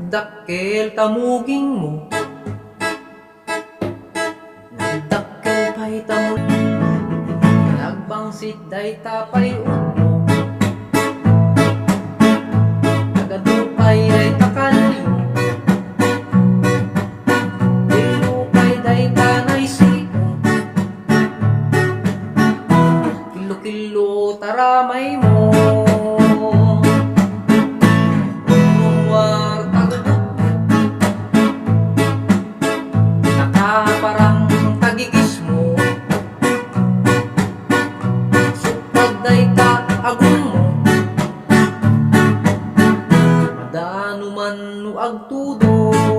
Nagdakkel tamuging mo, nagdakkel pa'y tamuging mo, nagbangsit day tapay mo, nagadupay ay takalyo, dilupay day tanay siko, kilo-kilo taramay mo. Parang tagigis mo, supad day ta agun mo, madano man no agtudo.